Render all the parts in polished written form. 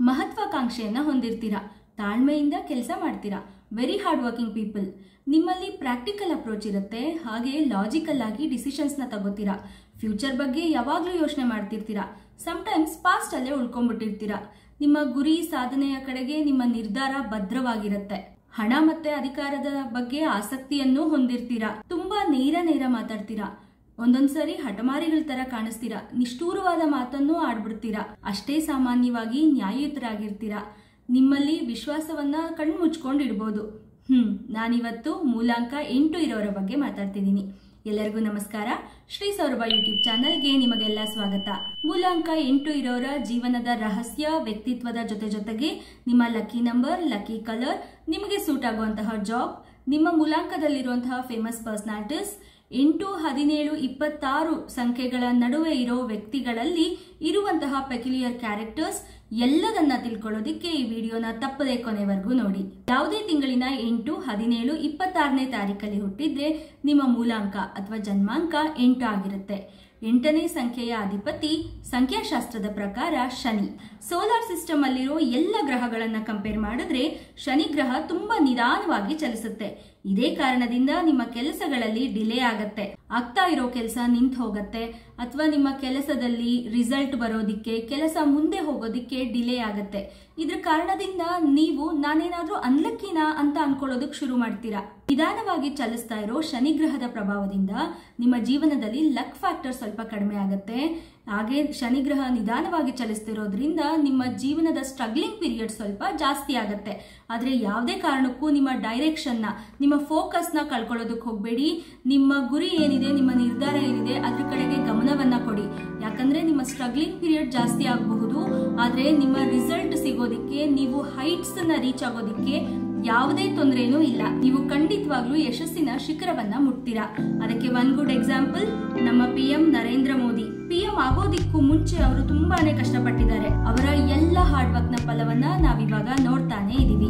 ಮಹತ್ವಾಕಾಂಕ್ಷೆಯನ್ನ ಹೊಂದಿರ್ತೀರಾ, ತಾಳ್ಮೆಯಿಂದ ಕೆಲಸ ಮಾಡ್ತೀರಾ, ವೆರಿ ಹಾರ್ಡ್ ವರ್ಕಿಂಗ್ ಪೀಪಲ್. ನಿಮ್ಮಲ್ಲಿ ಪ್ರಾಕ್ಟಿಕಲ್ ಅಪ್ರೋಚ್ ಇರುತ್ತೆ, ಹಾಗೆ ಲಾಜಿಕಲ್ ಆಗಿ ಡಿಸಿಷನ್ಸ್ನ ತಗೋತೀರಾ. ಫ್ಯೂಚರ್ ಬಗ್ಗೆ ಯಾವಾಗಲೂ ಯೋಚನೆ ಮಾಡ್ತಿರ್ತೀರಾ. ಸಮ್ಟೈಮ್ಸ್ ಪಾಸ್ಟ್ ಅಲ್ಲೇ ಉಳ್ಕೊಂಡ್ಬಿಟ್ಟಿರ್ತೀರಾ. ನಿಮ್ಮ ಗುರಿ ಸಾಧನೆಯ ಕಡೆಗೆ ನಿಮ್ಮ ನಿರ್ಧಾರ ಭದ್ರವಾಗಿರುತ್ತೆ. ಹಣ ಮತ್ತೆ ಅಧಿಕಾರದ ಬಗ್ಗೆ ಆಸಕ್ತಿಯನ್ನು ಹೊಂದಿರ್ತೀರಾ. ತುಂಬಾ ನೇರ ಮಾತಾಡ್ತೀರಾ. ಒಂದೊಂದ್ಸರಿ ಹಠಮಾರಿಗಳ ತರ ಕಾಣಿಸ್ತೀರಾ. ನಿಷ್ಠೂರವಾದ ಮಾತನ್ನು ಆಡ್ಬಿಡ್ತೀರಾ. ಅಷ್ಟೇ ಸಾಮಾನ್ಯವಾಗಿ ನ್ಯಾಯಯುತರಾಗಿರ್ತೀರಾ. ನಿಮ್ಮಲ್ಲಿ ವಿಶ್ವಾಸವನ್ನ ಕಣ್ಣು ಮುಚ್ಕೊಂಡಿಡ್ಬೋದು. ನಾನಿವತ್ತು ಮೂಲಾಂಕ 8 ಇರೋರ ಬಗ್ಗೆ ಮಾತಾಡ್ತಿದ್ದೀನಿ. ಎಲ್ಲರಿಗೂ ನಮಸ್ಕಾರ. ಶ್ರೀ ಸೌರಭ ಯೂಟ್ಯೂಬ್ ಚಾನಲ್ಗೆ ನಿಮಗೆಲ್ಲ ಸ್ವಾಗತ. ಮೂಲಾಂಕ 8 ಇರೋರ ಜೀವನದ ರಹಸ್ಯ, ವ್ಯಕ್ತಿತ್ವದ ಜೊತೆಗೆ ನಿಮ್ಮ ಲಕ್ಕಿ ನಂಬರ್, ಲಕ್ಕಿ ಕಲರ್, ನಿಮಗೆ ಸೂಟ್ ಆಗುವಂತಹ ಜಾಬ್, ನಿಮ್ಮ ಮೂಲಾಂಕದಲ್ಲಿರುವಂತಹ ಫೇಮಸ್ ಪರ್ಸನಾಲಿಟೀಸ್, 8, 17, 26 ಸಂಖ್ಯೆಗಳ ನಡುವೆ ಇರೋ ವ್ಯಕ್ತಿಗಳಲ್ಲಿ ಇರುವಂತಹ ಪೆಕ್ಯುಲಿಯರ್ ಕ್ಯಾರೆಕ್ಟರ್ಸ್ ಎಲ್ಲದನ್ನ ತಿಳ್ಕೊಳ್ಳೋದಿಕ್ಕೆ ಈ ವಿಡಿಯೋನ ತಪ್ಪದೇ ಕೊನೆವರೆಗೂ ನೋಡಿ. ಯಾವುದೇ ತಿಂಗಳಿನ 8, 17, 26ನೇ ತಾರೀಕಲ್ಲಿ ಹುಟ್ಟಿದ್ರೆ ನಿಮ್ಮ ಮೂಲಾಂಕ ಅಥವಾ ಜನ್ಮಾಂಕ 8 ಆಗಿರುತ್ತೆ. 8ನೇ ಸಂಖ್ಯೆಯ ಅಧಿಪತಿ ಸಂಖ್ಯಾಶಾಸ್ತ್ರದ ಪ್ರಕಾರ ಶನಿ. ಸೋಲಾರ್ ಸಿಸ್ಟಮ್ ಅಲ್ಲಿರೋ ಎಲ್ಲ ಗ್ರಹಗಳನ್ನ ಕಂಪೇರ್ ಮಾಡಿದ್ರೆ ಶನಿ ಗ್ರಹ ತುಂಬಾ ನಿಧಾನವಾಗಿ ಚಲಿಸುತ್ತೆ. ಇದೇ ಕಾರಣದಿಂದ ನಿಮ್ಮ ಕೆಲಸಗಳಲ್ಲಿ ಡಿಲೇ ಆಗತ್ತೆ. ಆಗ್ತಾ ಇರೋ ಕೆಲಸ ನಿಂತು ಹೋಗತ್ತೆ, ಅಥವಾ ನಿಮ್ಮ ಕೆಲಸದಲ್ಲಿ ರಿಸಲ್ಟ್ ಬರೋದಿಕ್ಕೆ, ಕೆಲಸ ಮುಂದೆ ಹೋಗೋದಿಕ್ಕೆ ಡಿಲೇ ಆಗತ್ತೆ. ಇದ್ರ ಕಾರಣದಿಂದ ನೀವು ನಾನೇನಾದ್ರೂ ಅನ್ಲಕ್ಕಿನಾ ಅಂತ ಅನ್ಕೊಳ್ಳೋದಕ್ಕೆ ಶುರು ಮಾಡ್ತೀರಾ. ನಿಧಾನವಾಗಿ ಚಲಿಸ್ತಾ ಇರೋ ಶನಿ ಗ್ರಹದ ಪ್ರಭಾವದಿಂದ ನಿಮ್ಮ ಜೀವನದಲ್ಲಿ ಲಕ್ ಫ್ಯಾಕ್ಟರ್ ಸ್ವಲ್ಪ ಕಡಿಮೆ ಆಗತ್ತೆ. ಹಾಗೆ ಶನಿ ಗ್ರಹ ನಿಧಾನವಾಗಿ ಚಲಿಸ್ತಿರೋದ್ರಿಂದ ನಿಮ್ಮ ಜೀವನದ ಸ್ಟ್ರಗ್ಲಿಂಗ್ ಪೀರಿಯಡ್ ಸ್ವಲ್ಪ ಜಾಸ್ತಿ ಆಗತ್ತೆ. ಆದ್ರೆ ಯಾವುದೇ ಕಾರಣಕ್ಕೂ ನಿಮ್ಮ ಡೈರೆಕ್ಷನ್ನ, ನಿಮ್ಮ ಫೋಕಸ್ನ ಕಳ್ಕೊಳ್ಳೋದಕ್ಕೆ ಹೋಗ್ಬೇಡಿ. ನಿಮ್ಮ ಗುರಿ ಏನಿದೆ, ನಿಮ್ಮ ನಿರ್ಧಾರ ಏನಿದೆ ಅದ್ರ ಕಡೆಗೆ ಗಮನವನ್ನ ಕೊಡಿ. ಯಾಕಂದ್ರೆ ನಿಮ್ಮ ಸ್ಟ್ರಗ್ಲಿಂಗ್ ಪೀರಿಯಡ್ ಜಾಸ್ತಿ ಆಗಬಹುದು, ಆದ್ರೆ ನಿಮ್ಮ ರಿಸಲ್ಟ್ ಸಿಗೋದಿಕ್ಕೆ, ನೀವು ಹೈಟ್ಸ್ ಅನ್ನ ರೀಚ್ ಆಗೋದಿಕ್ಕೆ ಯಾವುದೇ ತೊಂದರೆನೂ ಇಲ್ಲ. ನೀವು ಖಂಡಿತವಾಗ್ಲೂ ಯಶಸ್ಸಿನ ಶಿಖರವನ್ನ ಮುಟ್ತೀರಾ. ಅದಕ್ಕೆ ಒನ್ ಗುಡ್ ಎಕ್ಸಾಂಪಲ್ ನಮ್ಮ PM ನರೇಂದ್ರ ಮೋದಿ. PM ಆಗೋದಿಕ್ಕೂ ಮುಂಚೆ ಅವರು ತುಂಬಾನೇ ಕಷ್ಟಪಟ್ಟಿದ್ದಾರೆ. ಅವರ ಎಲ್ಲ ಹಾರ್ಡ್ ವರ್ಕ್ ನ ಫಲವನ್ನ ನಾವಿವಾಗ ನೋಡ್ತಾನೆ ಇದೀವಿ.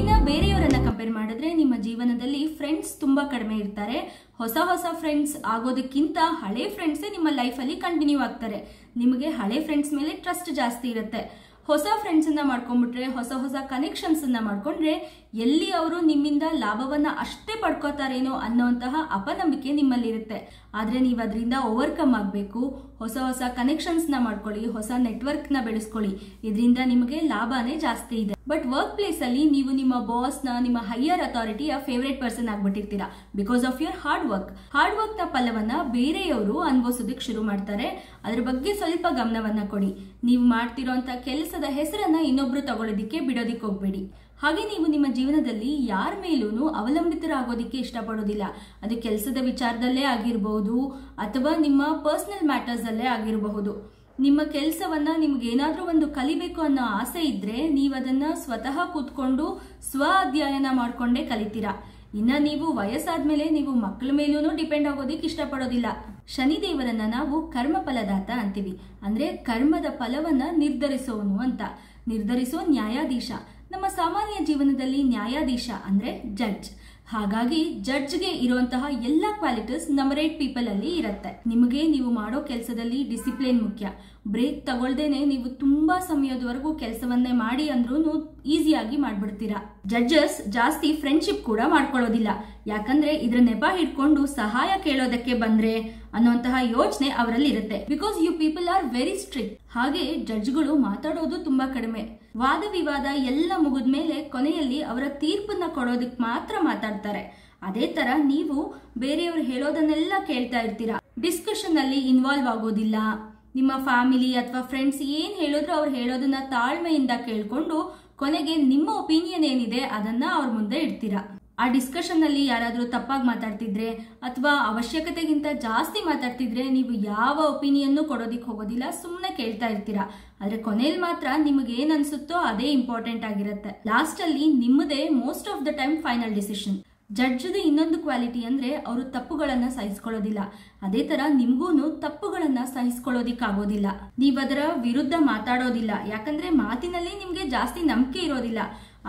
ಇನ್ನ ಬೇರೆಯವರನ್ನ ಕಂಪೇರ್ ಮಾಡಿದ್ರೆ ನಿಮ್ಮ ಜೀವನದಲ್ಲಿ ಫ್ರೆಂಡ್ಸ್ ತುಂಬಾ ಕಡಿಮೆ ಇರ್ತಾರೆ. ಹೊಸ ಫ್ರೆಂಡ್ಸ್ ಆಗೋದಕ್ಕಿಂತ ಹಳೆ ಫ್ರೆಂಡ್ಸೇ ನಿಮ್ಮ ಲೈಫ್ ಅಲ್ಲಿ ಕಂಟಿನ್ಯೂ ಆಗ್ತಾರೆ. ನಿಮಗೆ ಹಳೆ ಫ್ರೆಂಡ್ಸ್ ಮೇಲೆ ಟ್ರಸ್ಟ್ ಜಾಸ್ತಿ ಇರುತ್ತೆ. ಹೊಸ ಫ್ರೆಂಡ್ಸ್ ಅನ್ನ ಮಾಡ್ಕೊಂಡ್ಬಿಟ್ರೆ, ಹೊಸ ಕನೆಕ್ಷನ್ಸ್ ಅನ್ನ ಮಾಡ್ಕೊಂಡ್ರೆ ಎಲ್ಲಿ ಅವರು ನಿಮ್ಮಿಂದ ಲಾಭವನ್ನ ಅಷ್ಟೇ ಪಡ್ಕೋತಾರೇನೋ ಅನ್ನೋಂತಹ ಅಪನಂಬಿಕೆ ನಿಮ್ಮಲ್ಲಿರುತ್ತೆ. ಆದ್ರೆ ನೀವು ಅದರಿಂದ ಓವರ್ಕಮ್ ಆಗಬೇಕು. ಹೊಸ ಕನೆಕ್ಷನ್ಸ್ ನ ಮಾಡ್ಕೊಳ್ಳಿ, ಹೊಸ ನೆಟ್ವರ್ಕ್ ನ ಬೆಳೆಸ್ಕೊಳ್ಳಿ. ಇದರಿಂದ ನಿಮಗೆ ಲಾಭನೇ ಜಾಸ್ತಿ ಇದೆ. ಬಟ್ ವರ್ಕ್ ಪ್ಲೇಸ್ ಅಲ್ಲಿ ನೀವು ನಿಮ್ಮ ಬಾಸ್ ನ, ನಿಮ್ಮ ಹೈಯರ್ ಅಥಾರಿಟಿಯ ಫೇವರೇಟ್ ಪರ್ಸನ್ ಆಗ್ಬಿಟ್ಟಿರ್ತೀರಾ because of your hard work ನ ಫಲವನ್ನ ಬೇರೆಯವರು ಅನುಭವಿಸೋದಕ್ಕೆ ಶುರು ಮಾಡ್ತಾರೆ. ಅದ್ರ ಬಗ್ಗೆ ಸ್ವಲ್ಪ ಗಮನವನ್ನ ಕೊಡಿ. ನೀವು ಮಾಡ್ತಿರೋಂತ ಕೆಲಸದ ಹೆಸರನ್ನ ಇನ್ನೊಬ್ರು ತಗೊಳ್ಳೋದಿಕ್ಕೆ ಬಿಡೋದಿಕ್ಕೆ ಹೋಗ್ಬೇಡಿ. ಹಾಗೆ ನೀವು ನಿಮ್ಮ ಜೀವನದಲ್ಲಿ ಯಾರ ಮೇಲೂ ಅವಲಂಬಿತರಾಗೋದಿಕ್ಕೆ ಇಷ್ಟಪಡೋದಿಲ್ಲ. ಅದು ಕೆಲಸದ ವಿಚಾರದಲ್ಲೇ ಆಗಿರಬಹುದು, ಅಥವಾ ನಿಮ್ಮ ಪರ್ಸನಲ್ ಮ್ಯಾಟರ್ಸ್ ಅಲ್ಲೇ ಆಗಿರಬಹುದು. ನಿಮ್ಮ ಕೆಲಸವನ್ನ ನಿಮ್ಗೇನಾದ್ರೂ ಒಂದು ಕಲಿಬೇಕು ಅನ್ನೋ ಆಸೆ ಇದ್ರೆ ನೀವು ಅದನ್ನ ಸ್ವತಃ ಕೂತ್ಕೊಂಡು ಅಧ್ಯಯನ ಮಾಡ್ಕೊಂಡೇ ಕಲಿತೀರಾ. ಇನ್ನ ನೀವು ವಯಸ್ಸಾದ್ಮೇಲೆ ನೀವು ಮಕ್ಕಳ ಮೇಲೂ ಡಿಪೆಂಡ್ ಆಗೋದಿಕ್ಕೆ ಇಷ್ಟಪಡೋದಿಲ್ಲ. ಶನಿ ದೇವರನ್ನ ನಾವು ಕರ್ಮ ಫಲದಾತ ಅಂತೀವಿ. ಅಂದ್ರೆ ಕರ್ಮದ ಫಲವನ್ನ ನಿರ್ಧರಿಸೋನು ಅಂತ. ನಿರ್ಧರಿಸೋ ನ್ಯಾಯಾಧೀಶ. ನಮ್ಮ ಸಾಮಾನ್ಯ ಜೀವನದಲ್ಲಿ ನ್ಯಾಯಾಧೀಶ ಅಂದ್ರೆ ಜಡ್ಜ್. ಹಾಗಾಗಿ ಜಡ್ಜ್ಗೆ ಇರುವಂತಹ ಎಲ್ಲಾ ಕ್ವಾಲಿಟೀಸ್ ನಂಬರ್ 8 ಪೀಪಲ್ ಅಲ್ಲಿ ಇರುತ್ತೆ. ನಿಮಗೆ ನೀವು ಮಾಡೋ ಕೆಲಸದಲ್ಲಿ ಡಿಸಿಪ್ಲಿನ್ ಮುಖ್ಯ. ಬ್ರೇಕ್ ತಗೊಳ್ದೇನೆ ನೀವು ತುಂಬಾ ಸಮಯದವರೆಗೂ ಕೆಲಸವನ್ನೇ ಮಾಡಿ ಅಂದ್ರೂ ಈಸಿಯಾಗಿ ಮಾಡ್ಬಿಡ್ತೀರಾ. ಜಡ್ಜಸ್ ಜಾಸ್ತಿ ಫ್ರೆಂಡ್ಶಿಪ್ ಕೂಡ ಮಾಡ್ಕೊಳ್ಳೋದಿಲ್ಲ. ಯಾಕಂದ್ರೆ ಇದ್ರ ನೆಪ ಹಿಡ್ಕೊಂಡು ಸಹಾಯ ಕೇಳೋದಕ್ಕೆ ಬಂದ್ರೆ ಅನ್ನೋಂತಹ ಯೋಚನೆ ಅವರಲ್ಲಿ ಇರುತ್ತೆ. Because you people are very strict. ಹಾಗೆ ಜಡ್ಜ್ಗಳು ಮಾತಾಡೋದು ತುಂಬಾ ಕಡಿಮೆ. ವಾದ ವಿವಾದ ಎಲ್ಲ ಮುಗಿದ್ಮೇಲೆ ಕೊನೆಯಲ್ಲಿ ಅವರ ತೀರ್ಪನ್ನ ಕೊಡೋದಕ್ಕೆ ಮಾತ್ರ ಮಾತಾಡ್ತಾರೆ. ಅದೇ ತರ ನೀವು ಬೇರೆಯವರು ಹೇಳೋದನ್ನೆಲ್ಲ ಕೇಳ್ತಾ ಇರ್ತೀರಾ. ಡಿಸ್ಕಷನ್ ಅಲ್ಲಿ ಇನ್ವಾಲ್ವ್ ಆಗೋದಿಲ್ಲ. ನಿಮ್ಮ ಫ್ಯಾಮಿಲಿ ಅಥವಾ ಫ್ರೆಂಡ್ಸ್ ಏನ್ ಹೇಳಿದ್ರು ಅವ್ರು ಹೇಳೋದನ್ನ ತಾಳ್ಮೆಯಿಂದ ಕೇಳ್ಕೊಂಡು ಕೊನೆಗೆ ನಿಮ್ಮ ಒಪಿನಿಯನ್ ಏನಿದೆ ಅದನ್ನ ಅವ್ರ ಮುಂದೆ ಇಡ್ತೀರಾ. ಆ ಡಿಸ್ಕಷನ್ ಅಲ್ಲಿ ಯಾರಾದ್ರೂ ತಪ್ಪಾಗಿ ಮಾತಾಡ್ತಿದ್ರೆ ಅಥವಾ ಅವಶ್ಯಕತೆಗಿಂತ ಜಾಸ್ತಿ ಮಾತಾಡ್ತಿದ್ರೆ ನೀವು ಯಾವ ಒಪಿನಿಯನ್ ಕೊಡೋದಿಕ್ ಹೋಗೋದಿಲ್ಲ, ಸುಮ್ಮನೆ ಕೇಳ್ತಾ ಇರ್ತೀರಾ. ಆದ್ರೆ ಕೊನೆಯಲ್ಲಿ ಮಾತ್ರ ನಿಮಗೆ ಏನ್ ಅನ್ಸುತ್ತೋ ಅದೇ ಇಂಪಾರ್ಟೆಂಟ್ ಆಗಿರುತ್ತೆ. ಲಾಸ್ಟ್ ಅಲ್ಲಿ ನಿಮ್ಮದೇ most of the time final decision. ಜಡ್ಜ್ದ ಇನ್ನೊಂದು ಕ್ವಾಲಿಟಿ ಅಂದ್ರೆ ಅವರು ತಪ್ಪುಗಳನ್ನ ಸಹಿಸ್ಕೊಳ್ಳೋದಿಲ್ಲ. ಅದೇ ತರ ನಿಮ್ಗೂನು ತಪ್ಪುಗಳನ್ನ ಸಹಿಸ್ಕೊಳ್ಳೋದಿಕ್ಕಾಗೋದಿಲ್ಲ. ನೀವ್ ಅದರ ವಿರುದ್ಧ ಮಾತಾಡೋದಿಲ್ಲ. ಯಾಕಂದ್ರೆ ಮಾತಿನಲ್ಲಿ ನಿಮ್ಗೆ ಜಾಸ್ತಿ ನಂಬಿಕೆ ಇರೋದಿಲ್ಲ.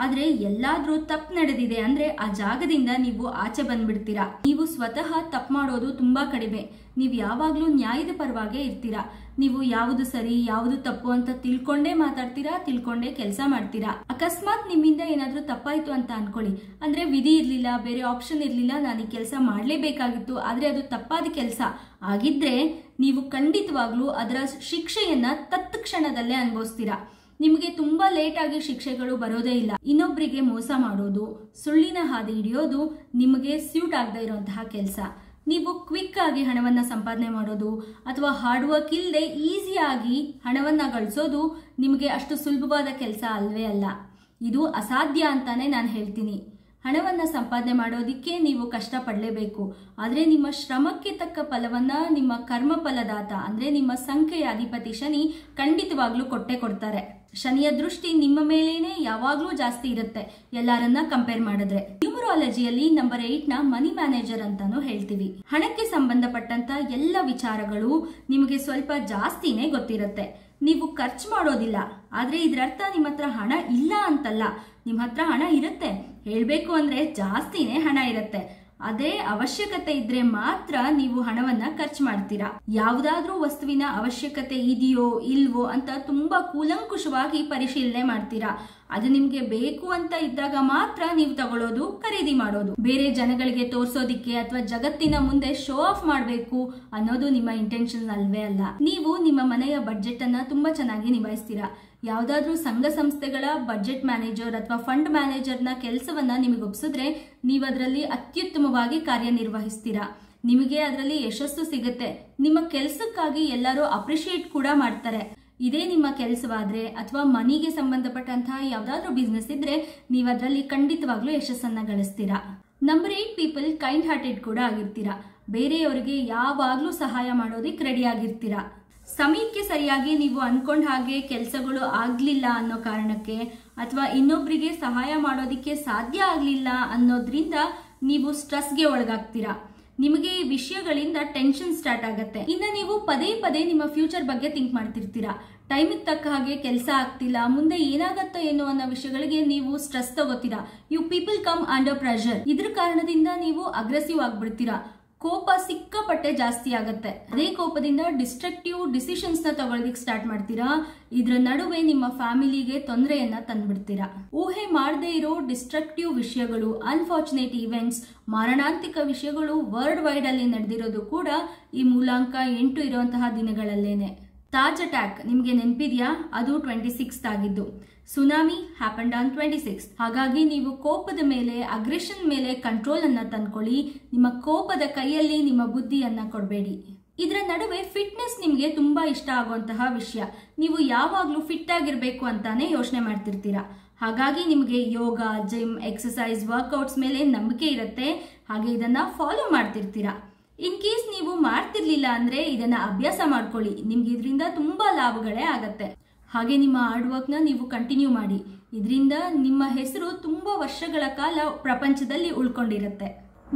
ಆದ್ರೆ ಎಲ್ಲಾದ್ರೂ ತಪ್ಪು ನಡೆದಿದೆ ಅಂದ್ರೆ ಆ ಜಾಗದಿಂದ ನೀವು ಆಚೆ ಬಂದ್ಬಿಡ್ತೀರಾ. ನೀವು ಸ್ವತಃ ತಪ್ಪು ಮಾಡೋದು ತುಂಬಾ ಕಡಿಮೆ. ನೀವು ಯಾವಾಗ್ಲೂ ನ್ಯಾಯದ ಪರವಾಗೇ ಇರ್ತೀರಾ. ನೀವು ಯಾವುದು ಸರಿ ಯಾವುದು ತಪ್ಪು ಅಂತ ತಿಳ್ಕೊಂಡೇ ಮಾತಾಡ್ತೀರಾ, ತಿಳ್ಕೊಂಡೇ ಕೆಲಸ ಮಾಡ್ತೀರಾ. ಅಕಸ್ಮಾತ್ ನಿಮ್ಮಿಂದ ಏನಾದ್ರೂ ತಪ್ಪಾಯ್ತು ಅಂತ ಅನ್ಕೊಳ್ಳಿ, ಅಂದ್ರೆ ವಿಧಿ ಇರ್ಲಿಲ್ಲ, ಬೇರೆ ಆಪ್ಷನ್ ಇರ್ಲಿಲ್ಲ, ನಾನು ಈ ಕೆಲಸ ಮಾಡ್ಲೇಬೇಕಾಗಿತ್ತು, ಆದ್ರೆ ಅದು ತಪ್ಪಾದ ಕೆಲಸ ಆಗಿದ್ರೆ ನೀವು ಖಂಡಿತವಾಗ್ಲೂ ಅದರ ಶಿಕ್ಷೆಯನ್ನ ತತ್ಕ್ಷಣದಲ್ಲೇ ಅನುಭವಿಸ್ತೀರಾ. ನಿಮಗೆ ತುಂಬಾ ಲೇಟ್ ಆಗಿ ಶಿಕ್ಷೆಗಳು ಬರೋದೇ ಇಲ್ಲ. ಇನ್ನೊಬ್ಬರಿಗೆ ಮೋಸ ಮಾಡೋದು, ಸುಳ್ಳಿನ ಹಾದಿ ಹಿಡಿಯೋದು ನಿಮಗೆ ಸ್ಯೂಟ್ ಆಗದೆ ಇರುವಂತಹ ಕೆಲಸ. ನೀವು ಕ್ವಿಕ್ ಆಗಿ ಹಣವನ್ನ ಸಂಪಾದನೆ ಮಾಡೋದು ಅಥವಾ ಹಾರ್ಡ್ ವರ್ಕ್ ಇಲ್ಲದೆ ಈಸಿಯಾಗಿ ಹಣವನ್ನ ಗಳಿಸೋದು ನಿಮಗೆ ಅಷ್ಟು ಸುಲಭವಾದ ಕೆಲಸ ಅಲ್ವೇ ಅಲ್ಲ. ಇದು ಅಸಾಧ್ಯ ಅಂತಾನೆ ನಾನು ಹೇಳ್ತೀನಿ. ಹಣವನ್ನ ಸಂಪಾದನೆ ಮಾಡೋದಿಕ್ಕೆ ನೀವು ಕಷ್ಟ ಪಡಲೇಬೇಕು. ಆದ್ರೆ ನಿಮ್ಮ ಶ್ರಮಕ್ಕೆ ತಕ್ಕ ಫಲವನ್ನ ನಿಮ್ಮ ಕರ್ಮ ಫಲದಾತ ಅಂದ್ರೆ ನಿಮ್ಮ ಸಂಖ್ಯೆಯ ಅಧಿಪತಿ ಶನಿ ಖಂಡಿತವಾಗ್ಲೂ ಕೊಟ್ಟೆ ಕೊಡ್ತಾರೆ. ಶನಿಯ ದೃಷ್ಟಿ ನಿಮ್ಮ ಮೇಲೇನೆ ಯಾವಾಗ್ಲೂ ಜಾಸ್ತಿ ಇರುತ್ತೆ ಎಲ್ಲರನ್ನ ಕಂಪೇರ್ ಮಾಡಿದ್ರೆ. ನ್ಯೂಮರಾಲಜಿಯಲ್ಲಿ ನಂಬರ್ 8 ನ ಮನಿ ಮ್ಯಾನೇಜರ್ ಅಂತಾನು ಹೇಳ್ತೀವಿ. ಹಣಕ್ಕೆ ಸಂಬಂಧಪಟ್ಟಂತ ಎಲ್ಲ ವಿಚಾರಗಳು ನಿಮಗೆ ಸ್ವಲ್ಪ ಜಾಸ್ತಿನೇ ಗೊತ್ತಿರುತ್ತೆ. ನೀವು ಖರ್ಚು ಮಾಡೋದಿಲ್ಲ, ಆದ್ರೆ ಇದರರ್ಥ ನಿಮ್ಮ ಹತ್ರ ಹಣ ಇಲ್ಲ ಅಂತಲ್ಲ. ನಿಮ್ಮ ಹತ್ರ ಹಣ ಇರುತ್ತೆ, ಹೇಳ್ಬೇಕು ಅಂದ್ರೆ ಜಾಸ್ತಿನೇ ಹಣ ಇರುತ್ತೆ. ಅದೇ ಅವಶ್ಯಕತೆ ಇದ್ರೆ ಮಾತ್ರ ನೀವು ಹಣವನ್ನ ಖರ್ಚು ಮಾಡ್ತೀರಾ. ಯಾವುದಾದ್ರೂ ವಸ್ತುವಿನ ಅವಶ್ಯಕತೆ ಇದೆಯೋ ಇಲ್ವೋ ಅಂತ ತುಂಬಾ ಕೂಲಂಕುಷವಾಗಿ ಪರಿಶೀಲನೆ ಮಾಡ್ತೀರಾ. ಅದು ನಿಮ್ಗೆ ಬೇಕು ಅಂತ ಇದ್ದಾಗ ಮಾತ್ರ ನೀವು ತಗೊಳ್ಳೋದು, ಖರೀದಿ ಮಾಡೋದು. ಬೇರೆ ಜನಗಳಿಗೆ ತೋರ್ಸೋದಿಕ್ಕೆ ಅಥವಾ ಜಗತ್ತಿನ ಮುಂದೆ ಶೋ ಆಫ್ ಮಾಡಬೇಕು ಅನ್ನೋದು ನಿಮ್ಮ ಇಂಟೆನ್ಷನ್ ಅಲ್ವೇ ಅಲ್ಲ. ನೀವು ನಿಮ್ಮ ಮನೆಯ ಬಡ್ಜೆಟ್ ಅನ್ನ ತುಂಬಾ ಚೆನ್ನಾಗಿ ನಿಭಾಯಿಸ್ತೀರಾ. ಯಾವ್ದಾದ್ರೂ ಸಂಘ ಸಂಸ್ಥೆಗಳ ಬಡ್ಜೆಟ್ ಮ್ಯಾನೇಜರ್ ಅಥವಾ ಫಂಡ್ ಮ್ಯಾನೇಜರ್ನ ಕೆಲಸವನ್ನ ನಿಮಗೆ ಒಪ್ಸಿದ್ರೆ ನೀವು ಅದರಲ್ಲಿ ಅತ್ಯುತ್ತಮವಾಗಿ ಕಾರ್ಯನಿರ್ವಹಿಸ್ತೀರಾ. ನಿಮಗೆ ಅದರಲ್ಲಿ ಯಶಸ್ಸು ಸಿಗುತ್ತೆ. ನಿಮ್ಮ ಕೆಲಸಕ್ಕಾಗಿ ಎಲ್ಲರೂ ಅಪ್ರಿಶಿಯೇಟ್ ಕೂಡ ಮಾಡ್ತಾರೆ. ಇದೇ ನಿಮ್ಮ ಕೆಲಸವಾದ್ರೆ ಅಥವಾ ಮನಿಗೆ ಸಂಬಂಧಪಟ್ಟಂತಹ ಯಾವ್ದಾದ್ರೂ ಬಿಸ್ನೆಸ್ ಇದ್ರೆ ನೀವು ಅದರಲ್ಲಿ ಖಂಡಿತವಾಗ್ಲೂ ಯಶಸ್ಸನ್ನ ಗಳಿಸ್ತೀರಾ. ನಂಬರ್ 8 ಪೀಪಲ್ ಕೈಂಡ್ ಹಾರ್ಟೆಡ್ ಕೂಡ ಆಗಿರ್ತೀರಾ. ಬೇರೆಯವರಿಗೆ ಯಾವಾಗ್ಲೂ ಸಹಾಯ ಮಾಡೋದಿಕ್ ರೆಡಿ ಆಗಿರ್ತೀರಾ. ಸಮಯಕ್ಕೆ ಸರಿಯಾಗಿ ನೀವು ಅನ್ಕೊಂಡ ಹಾಗೆ ಕೆಲಸಗಳು ಆಗ್ಲಿಲ್ಲ ಅನ್ನೋ ಕಾರಣಕ್ಕೆ ಅಥವಾ ಇನ್ನೊಬ್ಬರಿಗೆ ಸಹಾಯ ಮಾಡೋದಿಕ್ಕೆ ಸಾಧ್ಯ ಆಗ್ಲಿಲ್ಲ ಅನ್ನೋದ್ರಿಂದ ನೀವು ಸ್ಟ್ರೆಸ್ಗೆ ಒಳಗಾಗ್ತೀರಾ. ನಿಮಗೆ ಈ ವಿಷಯಗಳಿಂದ ಟೆನ್ಷನ್ ಸ್ಟಾರ್ಟ್ ಆಗತ್ತೆ. ಇನ್ನು ನೀವು ಪದೇ ಪದೇ ನಿಮ್ಮ ಫ್ಯೂಚರ್ ಬಗ್ಗೆ ಥಿಂಕ್ ಮಾಡ್ತಿರ್ತೀರಾ. ಟೈಮಿಗೆ ತಕ್ಕ ಹಾಗೆ ಕೆಲಸ ಆಗ್ತಿಲ್ಲ, ಮುಂದೆ ಏನಾಗತ್ತೋ ಏನೋ ಅನ್ನೋ ವಿಷಯಗಳಿಗೆ ನೀವು ಸ್ಟ್ರೆಸ್ ತಗೋತೀರಾ. You people come under pressure. ಇದ್ರ ಕಾರಣದಿಂದ ನೀವು ಅಗ್ರೆಸಿವ್ ಆಗ್ಬಿಡ್ತೀರಾ. ಕೋಪ ಸಿಕ್ಕಾಪಟ್ಟೆ ಜಾಸ್ತಿ ಆಗತ್ತೆ. ಅದೇ ಕೋಪದಿಂದ ಡಿಸ್ಟ್ರಕ್ಟಿವ್ ಡಿಸಿಷನ್ಸ್ ನ ತಗೊಳ್ಳೋದಿಕ್ ಸ್ಟಾರ್ಟ್ ಮಾಡ್ತೀರಾ. ಇದ್ರ ನಡುವೆ ನಿಮ್ಮ ಫ್ಯಾಮಿಲಿಗೆ ತೊಂದರೆಯನ್ನ ತಂದ್ಬಿಡ್ತೀರಾ. ಊಹೆ ಮಾಡದೇ ಇರೋ ಡಿಸ್ಟ್ರಕ್ಟಿವ್ ವಿಷಯಗಳು, ಅನ್ಫಾರ್ಚುನೇಟ್ ಈವೆಂಟ್ಸ್, ಮಾರಣಾಂತಿಕ ವಿಷಯಗಳು ವರ್ಲ್ಡ್ ವೈಡ್ ಅಲ್ಲಿ ನಡೆದಿರೋದು ಕೂಡ ಈ ಮೂಲಾಂಕ 8 ಇರುವಂತಹ ದಿನಗಳಲ್ಲೇನೆ. ತಾಜ್ ಅಟ್ಯಾಕ್ ನಿಮ್ಗೆ ನೆನಪಿದ್ಯಾ? ಅದು 26th ಆಗಿದ್ದು. Tsunami happened on 26th. ಹಾಗಾಗಿ ನೀವು ಕೋಪದ ಮೇಲೆ, ಅಗ್ರೆಷನ್ ಮೇಲೆ ಕಂಟ್ರೋಲ್ ಅನ್ನ ತಂದ್ಕೊಳ್ಳಿ. ನಿಮ್ಮ ಕೋಪದ ಕೈಯಲ್ಲಿ ನಿಮ್ಮ ಬುದ್ಧಿಯನ್ನ ಕೊಡಬೇಡಿ. ಇದರ ನಡುವೆ ಫಿಟ್ನೆಸ್ ನಿಮ್ಗೆ ತುಂಬಾ ಇಷ್ಟ ಆಗುವಂತಹ ವಿಷಯ. ನೀವು ಯಾವಾಗ್ಲೂ ಫಿಟ್ ಆಗಿರ್ಬೇಕು ಅಂತಾನೆ ಯೋಚನೆ ಮಾಡ್ತಿರ್ತೀರಾ. ಹಾಗಾಗಿ ನಿಮಗೆ ಯೋಗ, ಜಿಮ್, ಎಕ್ಸಸೈಸ್, ವರ್ಕೌಟ್ಸ್ ಮೇಲೆ ನಂಬಿಕೆ ಇರುತ್ತೆ. ಹಾಗೆ ಇದನ್ನ ಫಾಲೋ ಮಾಡ್ತಿರ್ತೀರಾ. ಇನ್ ಕೇಸ್ ನೀವು ಮಾಡ್ತಿರ್ಲಿಲ್ಲ ಅಂದ್ರೆ ಇದನ್ನ ಅಭ್ಯಾಸ ಮಾಡ್ಕೊಳ್ಳಿ. ನಿಮ್ಗೆ ಇದರಿಂದ ತುಂಬಾ ಲಾಭಗಳೇ ಆಗತ್ತೆ. ಹಾಗೆ ನಿಮ್ಮ ಹಾರ್ಡ್ ವರ್ಕ್ ನ ನೀವು ಕಂಟಿನ್ಯೂ ಮಾಡಿ. ಇದರಿಂದ ನಿಮ್ಮ ಹೆಸರು ತುಂಬಾ ವರ್ಷಗಳ ಕಾಲ ಪ್ರಪಂಚದಲ್ಲಿ ಉಳ್ಕೊಂಡಿರುತ್ತೆ.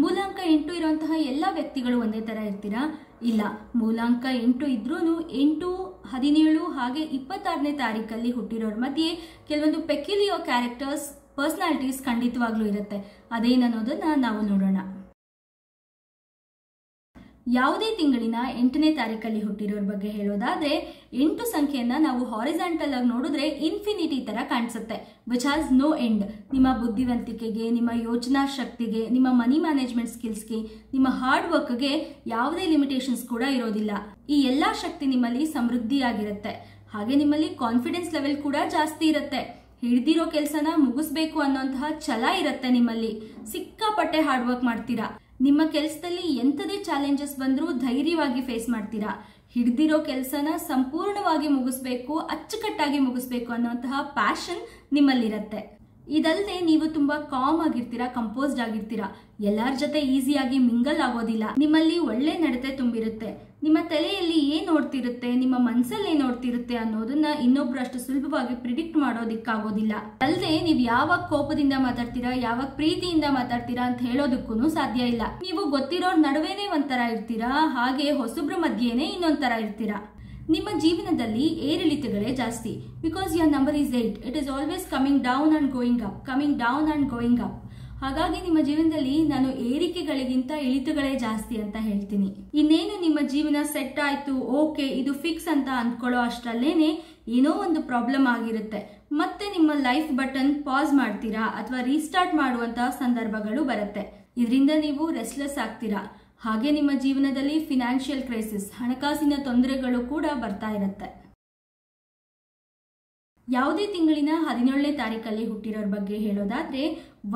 ಮೂಲಾಂಕ 8 ಇರುವಂತಹ ಎಲ್ಲ ವ್ಯಕ್ತಿಗಳು ಒಂದೇ ತರ ಇರ್ತೀರಾ? ಇಲ್ಲ. ಮೂಲಾಂಕ 8 ಇದ್ರೂನು 8, 17 ಹಾಗೆ 26ನೇ ತಾರೀಕಲ್ಲಿ ಹುಟ್ಟಿರೋರ ಮಧ್ಯೆ ಕೆಲವೊಂದು ಪೆಕ್ಯುಲಿಯರ್ ಕ್ಯಾರೆಕ್ಟರ್ಸ್, ಪರ್ಸನಾಲಿಟೀಸ್ ಖಂಡಿತವಾಗ್ಲೂ ಇರುತ್ತೆ. ಅದೇನನ್ನೋದನ್ನ ನಾವು ನೋಡೋಣ. ಯಾವುದೇ ತಿಂಗಳಿನ 8ನೇ ತಾರೀಕಲ್ಲಿ ಹುಟ್ಟಿರೋರ ಬಗ್ಗೆ ಹೇಳೋದಾದ್ರೆ 8 ಸಂಖ್ಯೆಯನ್ನ ನಾವು ಹಾರಿಜಾಂಟಲ್ ಆಗಿ ನೋಡಿದ್ರೆ ಇನ್ಫಿನಿಟಿ ತರ ಕಾಣಿಸುತ್ತೆ, ವಿಚ್ ಹ್ಯಾಸ್ ನೋ ಎಂಡ್. ನಿಮ್ಮ ಬುದ್ಧಿವಂತಿಕೆಗೆ, ನಿಮ್ಮ ಯೋಚನಾ ಶಕ್ತಿಗೆ, ನಿಮ್ಮ ಮನಿ ಮ್ಯಾನೇಜ್ಮೆಂಟ್ ಸ್ಕಿಲ್ಸ್ಗೆ, ನಿಮ್ಮ ಹಾರ್ಡ್ ವರ್ಕ್ಗೆ ಯಾವುದೇ ಲಿಮಿಟೇಷನ್ಸ್ ಕೂಡ ಇರೋದಿಲ್ಲ. ಈ ಎಲ್ಲಾ ಶಕ್ತಿ ನಿಮ್ಮಲ್ಲಿ ಸಮೃದ್ಧಿಯಾಗಿರುತ್ತೆ. ಹಾಗೆ ನಿಮ್ಮಲ್ಲಿ ಕಾನ್ಫಿಡೆನ್ಸ್ ಲೆವೆಲ್ ಕೂಡ ಜಾಸ್ತಿ ಇರುತ್ತೆ. ಹಿಡಿದಿರೋ ಕೆಲಸನ ಮುಗಿಸ್ಬೇಕು ಅನ್ನೋಂತಹ ಛಲ ಇರುತ್ತೆ ನಿಮ್ಮಲ್ಲಿ. ಸಿಕ್ಕಾಪಟ್ಟೆ ಹಾರ್ಡ್ ವರ್ಕ್ ಮಾಡ್ತೀರಾ. ನಿಮ್ಮ ಕೆಲಸದಲ್ಲಿ ಎಂಥದೇ ಚಾಲೆಂಜಸ್ ಬಂದರೂ ಧೈರ್ಯವಾಗಿ ಫೇಸ್ ಮಾಡ್ತೀರಾ. ಹಿಡಿದಿರೋ ಕೆಲಸನ ಸಂಪೂರ್ಣವಾಗಿ ಮುಗಿಸ್ಬೇಕು, ಅಚ್ಚುಕಟ್ಟಾಗಿ ಮುಗಿಸ್ಬೇಕು ಅನ್ನೋಂತಹ ಪ್ಯಾಷನ್ ನಿಮ್ಮಲ್ಲಿರತ್ತೆ. ಇದಲ್ಲದೆ ನೀವು ತುಂಬಾ ಕಾಮ್ ಆಗಿರ್ತೀರಾ, ಕಂಪೋಸ್ಡ್ ಆಗಿರ್ತೀರಾ. ಎಲ್ಲರ ಜೊತೆ ಈಸಿಯಾಗಿ ಮಿಂಗಲ್ ಆಗೋದಿಲ್ಲ. ನಿಮ್ಮಲ್ಲಿ ಒಳ್ಳೆ ನಡತೆ ತುಂಬಿರುತ್ತೆ. ನಿಮ್ಮ ತಲೆಯಲ್ಲಿ ಏನ್ ಓಡ್ತಿರುತ್ತೆ, ನಿಮ್ಮ ಮನಸ್ಸಲ್ಲಿ ಏನ್ ಓಡ್ತಿರುತ್ತೆ ಅನ್ನೋದನ್ನ ಇನ್ನೊಬ್ರು ಅಷ್ಟು ಸುಲಭವಾಗಿ ಪ್ರಿಡಿಕ್ಟ್ ಮಾಡೋದಿಕ್ಕಾಗೋದಿಲ್ಲ. ಅಲ್ಲದೆ ನೀವು ಯಾವಾಗ ಕೋಪದಿಂದ ಮಾತಾಡ್ತೀರಾ, ಯಾವಾಗ ಪ್ರೀತಿಯಿಂದ ಮಾತಾಡ್ತೀರಾ ಅಂತ ಹೇಳೋದಕ್ಕೂ ಸಾಧ್ಯ ಇಲ್ಲ. ನೀವು ಗೊತ್ತಿರೋರ್ ನಡುವೆನೆ ಒಂಥರ ಇರ್ತೀರಾ, ಹಾಗೆ ಹೊಸಬ್ರ ಮಧ್ಯೆನೆ ಇನ್ನೊಂಥರ ಇರ್ತೀರಾ. ನಿಮ್ಮ ಜೀವನದಲ್ಲಿ ಏರಿಳಿತಗಳೇ ಜಾಸ್ತಿ. Because your number is 8, it is always coming down and going up, coming down and going up. ಹಾಗಾಗಿ ನಿಮ್ಮ ಜೀವನದಲ್ಲಿ ನಾನು ಏರಿಕೆಗಳಿಗಿಂತ ಇಳಿತಗಳೇ ಜಾಸ್ತಿ ಅಂತ ಹೇಳ್ತೀನಿ. ಇನ್ನೇನು ನಿಮ್ಮ ಜೀವನ ಸೆಟ್ ಆಯ್ತು, ಓಕೆ ಇದು ಫಿಕ್ಸ್ ಅಂತ ಅಂದ್ಕೊಳ್ಳೋ ಅಷ್ಟರಲ್ಲೇನೆ ಏನೋ ಒಂದು ಪ್ರಾಬ್ಲಮ್ ಆಗಿರುತ್ತೆ. ಮತ್ತೆ ನಿಮ್ಮ ಲೈಫ್ ಬಟನ್ ಪಾಸ್ ಮಾಡ್ತೀರಾ ಅಥವಾ ರೀಸ್ಟಾರ್ಟ್ ಮಾಡುವಂತಹ ಸಂದರ್ಭಗಳು ಬರುತ್ತೆ. ಇದರಿಂದ ನೀವು ರೆಸ್ಟ್ಲೆಸ್ ಆಗ್ತೀರಾ. ಹಾಗೆ ನಿಮ್ಮ ಜೀವನದಲ್ಲಿ ಫಿನಾನ್ಷಿಯಲ್ ಕ್ರೈಸಿಸ್, ಹಣಕಾಸಿನ ತೊಂದರೆಗಳು ಕೂಡ ಬರ್ತಾ ಇರುತ್ತೆ. ಯಾವುದೇ ತಿಂಗಳಿನ 17ನೇ ತಾರೀಕಲ್ಲಿ ಹುಟ್ಟಿರೋರ ಬಗ್ಗೆ ಹೇಳೋದಾದ್ರೆ,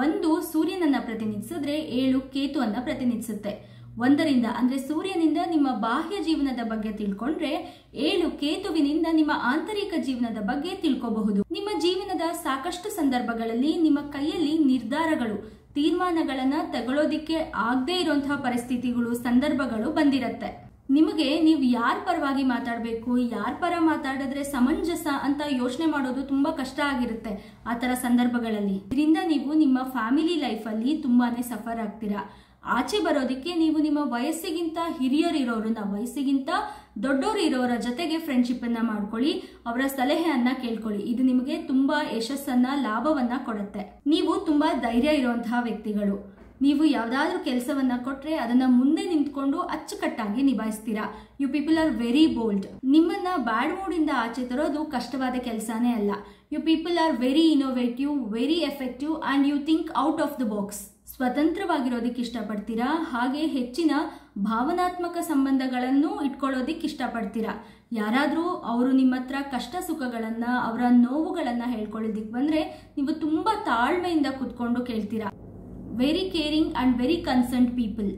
1 ಸೂರ್ಯನನ್ನ ಪ್ರತಿನಿಧಿಸಿದ್ರೆ 7 ಕೇತುವನ್ನ ಪ್ರತಿನಿಧಿಸುತ್ತೆ. 1ರಿಂದ ಅಂದ್ರೆ ಸೂರ್ಯನಿಂದ ನಿಮ್ಮ ಬಾಹ್ಯ ಜೀವನದ ಬಗ್ಗೆ ತಿಳ್ಕೊಂಡ್ರೆ 7 ಕೇತುವಿನಿಂದ ನಿಮ್ಮ ಆಂತರಿಕ ಜೀವನದ ಬಗ್ಗೆ ತಿಳ್ಕೋಬಹುದು. ನಿಮ್ಮ ಜೀವನದ ಸಾಕಷ್ಟು ಸಂದರ್ಭಗಳಲ್ಲಿ ನಿಮ್ಮ ಕೈಯಲ್ಲಿ ನಿರ್ಧಾರಗಳು, ತೀರ್ಮಾನಗಳನ್ನ ತಗೊಳ್ಳೋದಿಕ್ಕೆ ಆಗದೆ ಇರುವಂತಹ ಪರಿಸ್ಥಿತಿಗಳು, ಸಂದರ್ಭಗಳು ಬಂದಿರತ್ತೆ. ನಿಮಗೆ ನೀವು ಯಾರ ಪರವಾಗಿ ಮಾತಾಡಬೇಕು, ಯಾರ ಪರ ಮಾತಾಡಿದ್ರೆ ಸಮಂಜಸ ಅಂತ ಯೋಚನೆ ಮಾಡೋದು ತುಂಬಾ ಕಷ್ಟ ಆಗಿರುತ್ತೆ ಆ ತರ ಸಂದರ್ಭಗಳಲ್ಲಿ. ಇದರಿಂದ ನೀವು ನಿಮ್ಮ ಫ್ಯಾಮಿಲಿ ಲೈಫಲ್ಲಿ ತುಂಬಾನೇ ಸಫರ್ ಆಗ್ತೀರಾ. ಆಚೆ ಬರೋದಿಕ್ಕೆ ನೀವು ನಿಮ್ಮ ವಯಸ್ಸಿಗಿಂತ ಹಿರಿಯರಿರೋರನ್ನ, ವಯಸ್ಸಿಗಿಂತ ದೊಡ್ಡೋರು ಇರೋರ ಜೊತೆಗೆ ಫ್ರೆಂಡ್ಶಿಪ್ ಅನ್ನ ಮಾಡ್ಕೊಳ್ಳಿ, ಅವರ ಸಲಹೆಯನ್ನ ಕೇಳ್ಕೊಳ್ಳಿ. ಇದು ನಿಮಗೆ ತುಂಬಾ ಯಶಸ್ಸನ್ನ, ಲಾಭವನ್ನ ಕೊಡುತ್ತೆ. ನೀವು ತುಂಬಾ ಧೈರ್ಯ ಇರುವಂತಹ ವ್ಯಕ್ತಿಗಳು. ನೀವು ಯಾವ್ದಾದ್ರೂ ಕೆಲಸವನ್ನ ಕೊಟ್ರೆ ಅದನ್ನ ಮುಂದೆ ನಿಂತ್ಕೊಂಡು ಅಚ್ಚುಕಟ್ಟಾಗಿ ನಿಭಾಯಿಸ್ತೀರಾ. You people are very bold. ನಿಮ್ಮನ್ನ ಬ್ಯಾಡ್ ಮೂಡ್ ಇಂದ ಆಚೆ ತರೋದು ಕಷ್ಟವಾದ ಕೆಲಸನೇ ಅಲ್ಲ. You people are very innovative, very effective and you think out of the box. ಸ್ವತಂತ್ರವಾಗಿರೋದಿಕ್ಕೆ ಇಷ್ಟಪಡ್ತೀರಾ. ಹಾಗೆ ಹೆಚ್ಚಿನ ಭಾವನಾತ್ಮಕ ಸಂಬಂಧಗಳನ್ನು ಇಟ್ಕೊಳ್ಳೋದಿಕ್ಕೆ ಇಷ್ಟಪಡ್ತೀರಾ. ಯಾರಾದ್ರೂ ಅವರು ನಿಮ್ಮ ಹತ್ರ ಕಷ್ಟ ಸುಖಗಳನ್ನ, ಅವರ ನೋವುಗಳನ್ನ ಹೇಳ್ಕೊಳ್ಳೋದಿಕ್ ಬಂದ್ರೆ ನೀವು ತುಂಬಾ ತಾಳ್ಮೆಯಿಂದ ಕುತ್ಕೊಂಡು ಕೇಳ್ತೀರಾ. Very caring and very concerned people.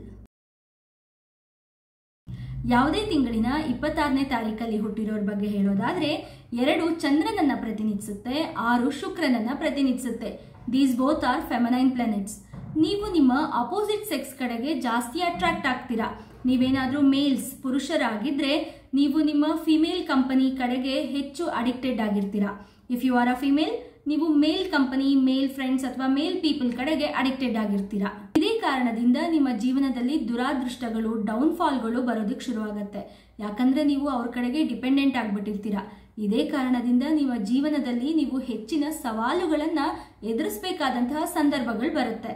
ಯಾವುದೇ ತಿಂಗಳಿನ 26ನೇ ತಾರೀಕಲ್ಲಿ ಹುಟ್ಟಿರೋರ ಬಗ್ಗೆ ಹೇಳೋದಾದ್ರೆ, 2 ಚಂದ್ರನನ್ನ ಪ್ರತಿನಿಧಿಸುತ್ತೆ, 6 ಶುಕ್ರನನ್ನ ಪ್ರತಿನಿಧಿಸುತ್ತೆ. These both are feminine planets. ನೀವು ನಿಮ್ಮ ಅಪೋಸಿಟ್ ಸೆಕ್ಸ್ ಕಡೆಗೆ ಜಾಸ್ತಿ ಅಟ್ರಾಕ್ಟ್ ಆಗ್ತೀರಾ. ನೀವೇನಾದ್ರೂ ಮೇಲ್ಸ್, ಪುರುಷರಾಗಿದ್ರೆ ನೀವು ನಿಮ್ಮ ಫಿಮೇಲ್ ಕಂಪನಿ ಕಡೆಗೆ ಹೆಚ್ಚು ಅಡಿಕ್ಟೆಡ್ ಆಗಿರ್ತೀರಾ. If you are a female, ನೀವು ಮೇಲ್ ಕಂಪನಿ, ಮೇಲ್ ಫ್ರೆಂಡ್ಸ್ ಅಥವಾ ಮೇಲ್ ಪೀಪಲ್ ಕಡೆಗೆ ಅಡಿಕ್ಟೆಡ್ ಆಗಿರ್ತೀರಾ. ಇದೇ ಕಾರಣದಿಂದ ನಿಮ್ಮ ಜೀವನದಲ್ಲಿ ದುರಾದೃಷ್ಟಗಳು, ಡೌನ್ಫಾಲ್ಗಳು ಬರೋದಕ್ಕೆ ಶುರುವಾಗುತ್ತೆ. ಯಾಕಂದ್ರೆ ನೀವು ಅವ್ರ ಕಡೆಗೆ ಡಿಪೆಂಡೆಂಟ್ ಆಗ್ಬಿಟ್ಟಿರ್ತೀರಾ. ಇದೇ ಕಾರಣದಿಂದ ನಿಮ್ಮ ಜೀವನದಲ್ಲಿ ನೀವು ಹೆಚ್ಚಿನ ಸವಾಲುಗಳನ್ನ ಎದುರಿಸಬೇಕಾದಂತಹ ಸಂದರ್ಭಗಳು ಬರುತ್ತೆ.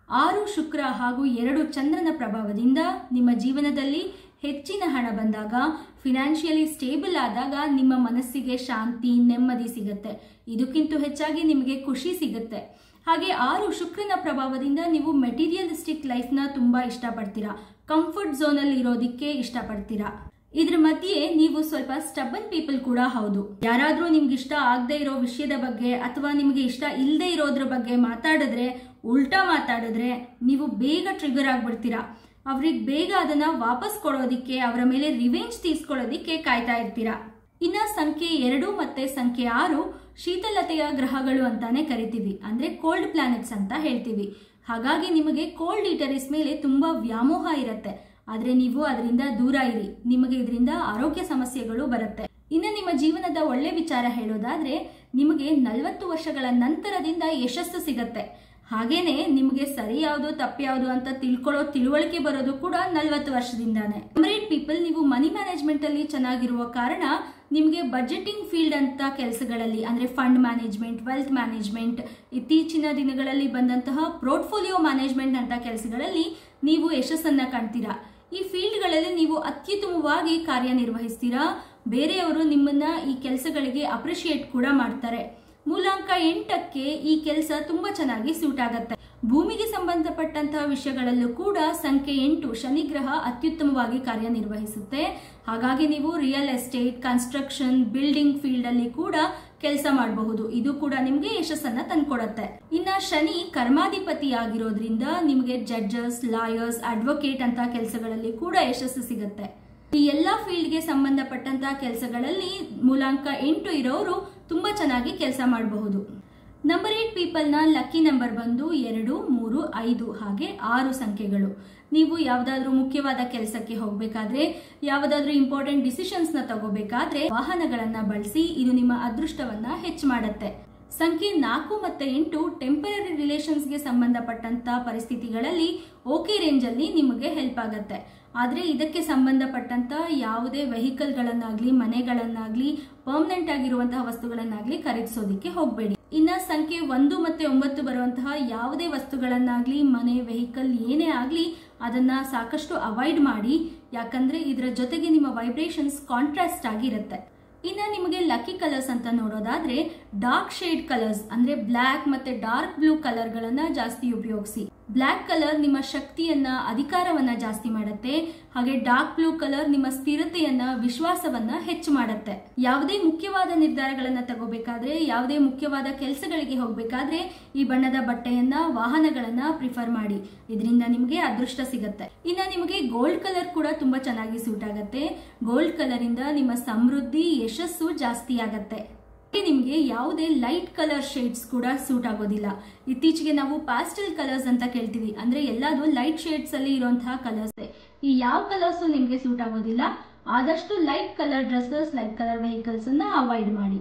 6 ಶುಕ್ರ ಹಾಗೂ 2 ಚಂದ್ರನ ಪ್ರಭಾವದಿಂದ ನಿಮ್ಮ ಜೀವನದಲ್ಲಿ ಹೆಚ್ಚಿನ ಹಣ ಬಂದಾಗ, ಫಿನಾನ್ಷಿಯಲಿ ಸ್ಟೇಬಲ್ ಆದಾಗ ನಿಮ್ಮ ಮನಸ್ಸಿಗೆ ಶಾಂತಿ, ನೆಮ್ಮದಿ ಸಿಗುತ್ತೆ. ಇದಕ್ಕಿಂತ ಹೆಚ್ಚಾಗಿ ನಿಮಗೆ ಖುಷಿ ಸಿಗುತ್ತೆ. ಹಾಗೆ 6 ಶುಕ್ರನ ಪ್ರಭಾವದಿಂದ ನೀವು ಮೆಟೀರಿಯಲಿಸ್ಟಿಕ್ ಲೈಫ್ನ ತುಂಬಾ ಇಷ್ಟಪಡ್ತೀರಾ. ಕಂಫರ್ಟ್ ಝೋನ್ ಅಲ್ಲಿ ಇರೋದಿಕ್ಕೆ ಇಷ್ಟಪಡ್ತೀರಾ. ಇದ್ರ ಮಧ್ಯೆ ನೀವು ಸ್ವಲ್ಪ ಸ್ಟಬನ್ ಪೀಪಲ್ ಕೂಡ ಹೌದು. ಯಾರಾದ್ರೂ ನಿಮ್ಗೆ ಇಷ್ಟ ಆಗದೆ ಇರೋ ವಿಷಯದ ಬಗ್ಗೆ ಅಥವಾ ನಿಮ್ಗೆ ಇಷ್ಟ ಇಲ್ಲದೆ ಇರೋದ್ರ ಬಗ್ಗೆ ಮಾತಾಡಿದ್ರೆ, ಉಲ್ಟಾ ಮಾತಾಡಿದ್ರೆ ನೀವು ಬೇಗ ಟ್ರಿಗರ್ ಆಗ್ಬಿಡ್ತೀರಾ. ಅವ್ರಿಗೆ ಬೇಗ ಅದನ್ನ ವಾಪಸ್ ಕೊಡೋದಿಕ್ಕೆ, ಅವರ ಮೇಲೆ ರಿವೆಂಜ್ ತೀರ್ಸ್ಕೊಳ್ಳೋದಿಕ್ಕೆ ಕಾಯ್ತಾ ಇರ್ತೀರಾ. ಇನ್ನ ಸಂಖ್ಯೆ 2 ಮತ್ತೆ ಸಂಖ್ಯೆ 6 ಶೀತಲತೆಯ ಗ್ರಹಗಳು ಅಂತಾನೆ ಕರಿತೀವಿ. ಅಂದ್ರೆ ಕೋಲ್ಡ್ ಪ್ಲಾನೆಟ್ಸ್ ಅಂತ ಹೇಳ್ತೀವಿ. ಹಾಗಾಗಿ ನಿಮಗೆ ಕೋಲ್ಡ್ ಈಟರೀಸ್ ಮೇಲೆ ತುಂಬಾ ವ್ಯಾಮೋಹ ಇರುತ್ತೆ. ಆದ್ರೆ ನೀವು ಅದರಿಂದ ದೂರ ಇರಿ, ನಿಮಗೆ ಇದರಿಂದ ಆರೋಗ್ಯ ಸಮಸ್ಯೆಗಳು ಬರುತ್ತೆ. ಇನ್ನು ನಿಮ್ಮ ಜೀವನದ ಒಳ್ಳೆ ವಿಚಾರ ಹೇಳೋದಾದ್ರೆ, ನಿಮಗೆ 40 ವರ್ಷಗಳ ನಂತರದಿಂದ ಯಶಸ್ಸು ಸಿಗತ್ತೆ. ಹಾಗೇನೆ ನಿಮಗೆ ಸರಿ ಯಾವುದು ತಪ್ಪು ಯಾವುದು ಅಂತ ತಿಳ್ಕೊಳ್ಳೋ ತಿಳುವಳಿಕೆ ಬರೋದು ಕೂಡ 40 ವರ್ಷದಿಂದಾನೆ. ನಂಬರ್ 8 ಪೀಪಲ್, ನೀವು ಮನಿ ಮ್ಯಾನೇಜ್ಮೆಂಟ್ ಅಲ್ಲಿ ಚೆನ್ನಾಗಿರುವ ಕಾರಣ ನಿಮಗೆ ಬಜೆಟಿಂಗ್ ಫೀಲ್ಡ್ ಅಂತ ಕೆಲಸಗಳಲ್ಲಿ, ಅಂದ್ರೆ ಫಂಡ್ ಮ್ಯಾನೇಜ್ಮೆಂಟ್, ವೆಲ್ತ್ ಮ್ಯಾನೇಜ್ಮೆಂಟ್, ಇತ್ತೀಚಿನ ದಿನಗಳಲ್ಲಿ ಬಂದಂತಹ ಪೋರ್ಟ್ಫೋಲಿಯೋ ಮ್ಯಾನೇಜ್ಮೆಂಟ್ ಅಂತ ಕೆಲಸಗಳಲ್ಲಿ ನೀವು ಯಶಸ್ಸನ್ನ ಕಾಣ್ತೀರಾ. ಈ ಫೀಲ್ಡ್ಗಳಲ್ಲಿ ನೀವು ಅತ್ಯುತ್ತಮವಾಗಿ ಕಾರ್ಯನಿರ್ವಹಿಸ್ತೀರಾ. ಬೇರೆಯವರು ನಿಮ್ಮನ್ನ ಈ ಕೆಲಸಗಳಿಗೆ ಅಪ್ರಿಶಿಯೇಟ್ ಕೂಡ ಮಾಡ್ತಾರೆ. ಮೂಲಾಂಕ 8ಕ್ಕೆ ಈ ಕೆಲಸ ತುಂಬಾ ಚೆನ್ನಾಗಿ ಸೂಟ್ ಆಗತ್ತೆ. ಭೂಮಿಗೆ ಸಂಬಂಧಪಟ್ಟಂತಹ ವಿಷಯಗಳಲ್ಲೂ ಕೂಡ ಸಂಖ್ಯೆ 8 ಶನಿ ಗ್ರಹ ಅತ್ಯುತ್ತಮವಾಗಿ ಕಾರ್ಯನಿರ್ವಹಿಸುತ್ತೆ. ಹಾಗಾಗಿ ನೀವು real estate, construction, building field ಅಲ್ಲಿ ಕೂಡ ಕೆಲಸ ಮಾಡಬಹುದು. ಇದು ಕೂಡ ನಿಮ್ಗೆ ಯಶಸ್ಸನ್ನ ತಂದ್ಕೊಡತ್ತೆ. ಇನ್ನ ಶನಿ ಕರ್ಮಾಧಿಪತಿ ಆಗಿರೋದ್ರಿಂದ ನಿಮಗೆ ಜಡ್ಜಸ್, ಲಾಯರ್ಸ್, ಅಡ್ವೊಕೇಟ್ ಅಂತ ಕೆಲಸಗಳಲ್ಲಿ ಕೂಡ ಯಶಸ್ಸು ಸಿಗುತ್ತೆ. ಈ ಎಲ್ಲಾ ಫೀಲ್ಡ್ಗೆ ಸಂಬಂಧಪಟ್ಟಂತಹ ಕೆಲಸಗಳಲ್ಲಿ ಮೂಲಾಂಕ 8 ಇರೋರು ತುಂಬಾ ಚೆನ್ನಾಗಿ ಕೆಲಸ ಮಾಡಬಹುದು. ನಂಬರ್ 8 ಪೀಪಲ್ನ ಲಕ್ಕಿ ನಂಬರ್ ಬಂದು 2, 3, 5 ಹಾಗೆ 6 ಸಂಖ್ಯೆಗಳು. ನೀವು ಯಾವ್ದಾದ್ರೂ ಮುಖ್ಯವಾದ ಕೆಲಸಕ್ಕೆ ಹೋಗ್ಬೇಕಾದ್ರೆ, ಯಾವ್ದಾದ್ರೂ ಇಂಪಾರ್ಟೆಂಟ್ ಡಿಸಿಷನ್ಸ್ ನ ತಗೋಬೇಕಾದ್ರೆ ವಾಹನಗಳನ್ನ ಬಳಸಿ. ಇದು ನಿಮ್ಮ ಅದೃಷ್ಟವನ್ನ ಹೆಚ್ಚು ಮಾಡುತ್ತೆ. ಸಂಖ್ಯೆ 4 ಮತ್ತೆ 8 ಟೆಂಪರರಿ ರಿಲೇಷನ್ಸ್ಗೆ ಸಂಬಂಧಪಟ್ಟಂತ ಪರಿಸ್ಥಿತಿಗಳಲ್ಲಿ ಓಕೆ ರೇಂಜ್ ಅಲ್ಲಿ ನಿಮಗೆ ಹೆಲ್ಪ್ ಆಗತ್ತೆ. ಆದರೆ ಇದಕ್ಕೆ ಸಂಬಂಧಪಟ್ಟಂತ ಯಾವುದೇ ವೆಹಿಕಲ್ಗಳನ್ನಾಗ್ಲಿ ಮನೆಗಳನ್ನಾಗ್ಲಿ ಪರ್ಮನೆಂಟ್ ಆಗಿರುವಂತಹ ವಸ್ತುಗಳನ್ನಾಗ್ಲಿ ಖರೀದಿಸೋದಿಕ್ಕೆ ಹೋಗಬೇಡಿ. ಇನ್ನ ಸಂಖ್ಯೆ 1 ಮತ್ತೆ 9 ಬರುವಂತಹ ಯಾವುದೇ ವಸ್ತುಗಳನ್ನಾಗ್ಲಿ ಮನೆ ವೆಹಿಕಲ್ ಏನೇ ಆಗ್ಲಿ ಅದನ್ನ ಸಾಕಷ್ಟು ಅವಾಯ್ಡ್ ಮಾಡಿ, ಯಾಕಂದ್ರೆ ಇದರ ಜೊತೆಗೆ ನಿಮ್ಮ ವೈಬ್ರೇಷನ್ಸ್ ಕಾಂಟ್ರಾಸ್ಟ್ ಆಗಿರುತ್ತೆ. ಇನ್ನು ನಿಮಗೆ ಲಕ್ಕಿ ಕಲರ್ಸ್ ಅಂತ ನೋಡೋದಾದ್ರೆ ಡಾರ್ಕ್ ಶೇಡ್ ಕಲರ್ಸ್ ಅಂದ್ರೆ ಬ್ಲ್ಯಾಕ್ ಮತ್ತೆ ಡಾರ್ಕ್ ಬ್ಲೂ ಕಲರ್ ಗಳನ್ನ ಜಾಸ್ತಿ ಉಪಯೋಗಿಸಿ. ಬ್ಲ್ಯಾಕ್ ಕಲರ್ ನಿಮ್ಮ ಶಕ್ತಿಯನ್ನ, ಅಧಿಕಾರವನ್ನ ಜಾಸ್ತಿ ಮಾಡುತ್ತೆ. ಹಾಗೆ ಡಾರ್ಕ್ ಬ್ಲೂ ಕಲರ್ ನಿಮ್ಮ ಸ್ಥಿರತೆಯನ್ನ, ವಿಶ್ವಾಸವನ್ನ ಹೆಚ್ಚು ಮಾಡುತ್ತೆ. ಯಾವುದೇ ಮುಖ್ಯವಾದ ನಿರ್ಧಾರಗಳನ್ನ ತಗೋಬೇಕಾದ್ರೆ, ಯಾವುದೇ ಮುಖ್ಯವಾದ ಕೆಲಸಗಳಿಗೆ ಹೋಗ್ಬೇಕಾದ್ರೆ ಈ ಬಣ್ಣದ ಬಟ್ಟೆಯನ್ನ, ವಾಹನಗಳನ್ನ ಪ್ರಿಫರ್ ಮಾಡಿ. ಇದರಿಂದ ನಿಮಗೆ ಅದೃಷ್ಟ ಸಿಗತ್ತೆ. ಇನ್ನ ನಿಮಗೆ ಗೋಲ್ಡ್ ಕಲರ್ ಕೂಡ ತುಂಬಾ ಚೆನ್ನಾಗಿ ಸೂಟ್ ಆಗುತ್ತೆ. ಗೋಲ್ಡ್ ಕಲರ್ ಇಂದ ನಿಮ್ಮ ಸಮೃದ್ಧಿ, ಯಶಸ್ಸು ಜಾಸ್ತಿ ಆಗತ್ತೆ. ನಿಮಗೆ ಯಾವುದೇ ಲೈಟ್ ಕಲರ್ ಶೇಡ್ಸ್ ಕೂಡ ಸೂಟ್ ಆಗೋದಿಲ್ಲ. ಇತ್ತೀಚೆಗೆ ನಾವು ಪ್ಯಾಸ್ಟಲ್ ಕಲರ್ಸ್ ಅಂತ ಕೇಳ್ತೀವಿ, ಅಂದ್ರೆ ಎಲ್ಲದು ಲೈಟ್ ಶೇಡ್ಸ್ ಅಲ್ಲಿ ಇರುವಂತಹ ಕಲರ್ಸ್. ಈ ಯಾವ ಕಲರ್ಸ್ ನಿಮಗೆ ಸೂಟ್ ಆಗೋದಿಲ್ಲ. ಆದಷ್ಟು light colour dresses, light colour vehicles ಅನ್ನ ಅವಾಯ್ಡ್ ಮಾಡಿ.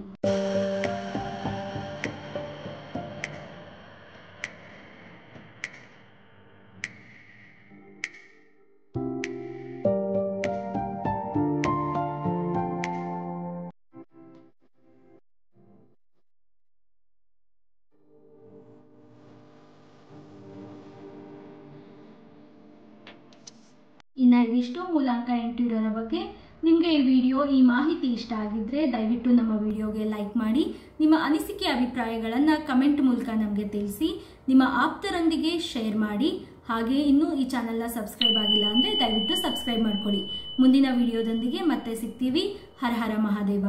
ಇನ್ನು ಇದಿಷ್ಟು ಮೂಲಾಂಕ ಇಂಟೀರಿಯರ್ ಬಗ್ಗೆ. ನಿಮಗೆ ಈ ವಿಡಿಯೋ, ಈ ಮಾಹಿತಿ ಇಷ್ಟ ಆಗಿದ್ರೆ ದಯವಿಟ್ಟು ನಮ್ಮ ವಿಡಿಯೋಗೆ ಲೈಕ್ ಮಾಡಿ. ನಿಮ್ಮ ಅನಿಸಿಕೆ, ಅಭಿಪ್ರಾಯಗಳನ್ನು ಕಮೆಂಟ್ ಮೂಲಕ ನಮಗೆ ತಿಳಿಸಿ. ನಿಮ್ಮ ಆಪ್ತರೊಂದಿಗೆ ಶೇರ್ ಮಾಡಿ. ಹಾಗೆ ಇನ್ನೂ ಈ ಚಾನೆಲ್ನ ಸಬ್ಸ್ಕ್ರೈಬ್ ಆಗಿಲ್ಲ ಅಂದರೆ ದಯವಿಟ್ಟು ಸಬ್ಸ್ಕ್ರೈಬ್ ಮಾಡ್ಕೊಳ್ಳಿ. ಮುಂದಿನ ವಿಡಿಯೋದೊಂದಿಗೆ ಮತ್ತೆ ಸಿಗ್ತೀವಿ. ಹರ ಹರ ಮಹಾದೇವ.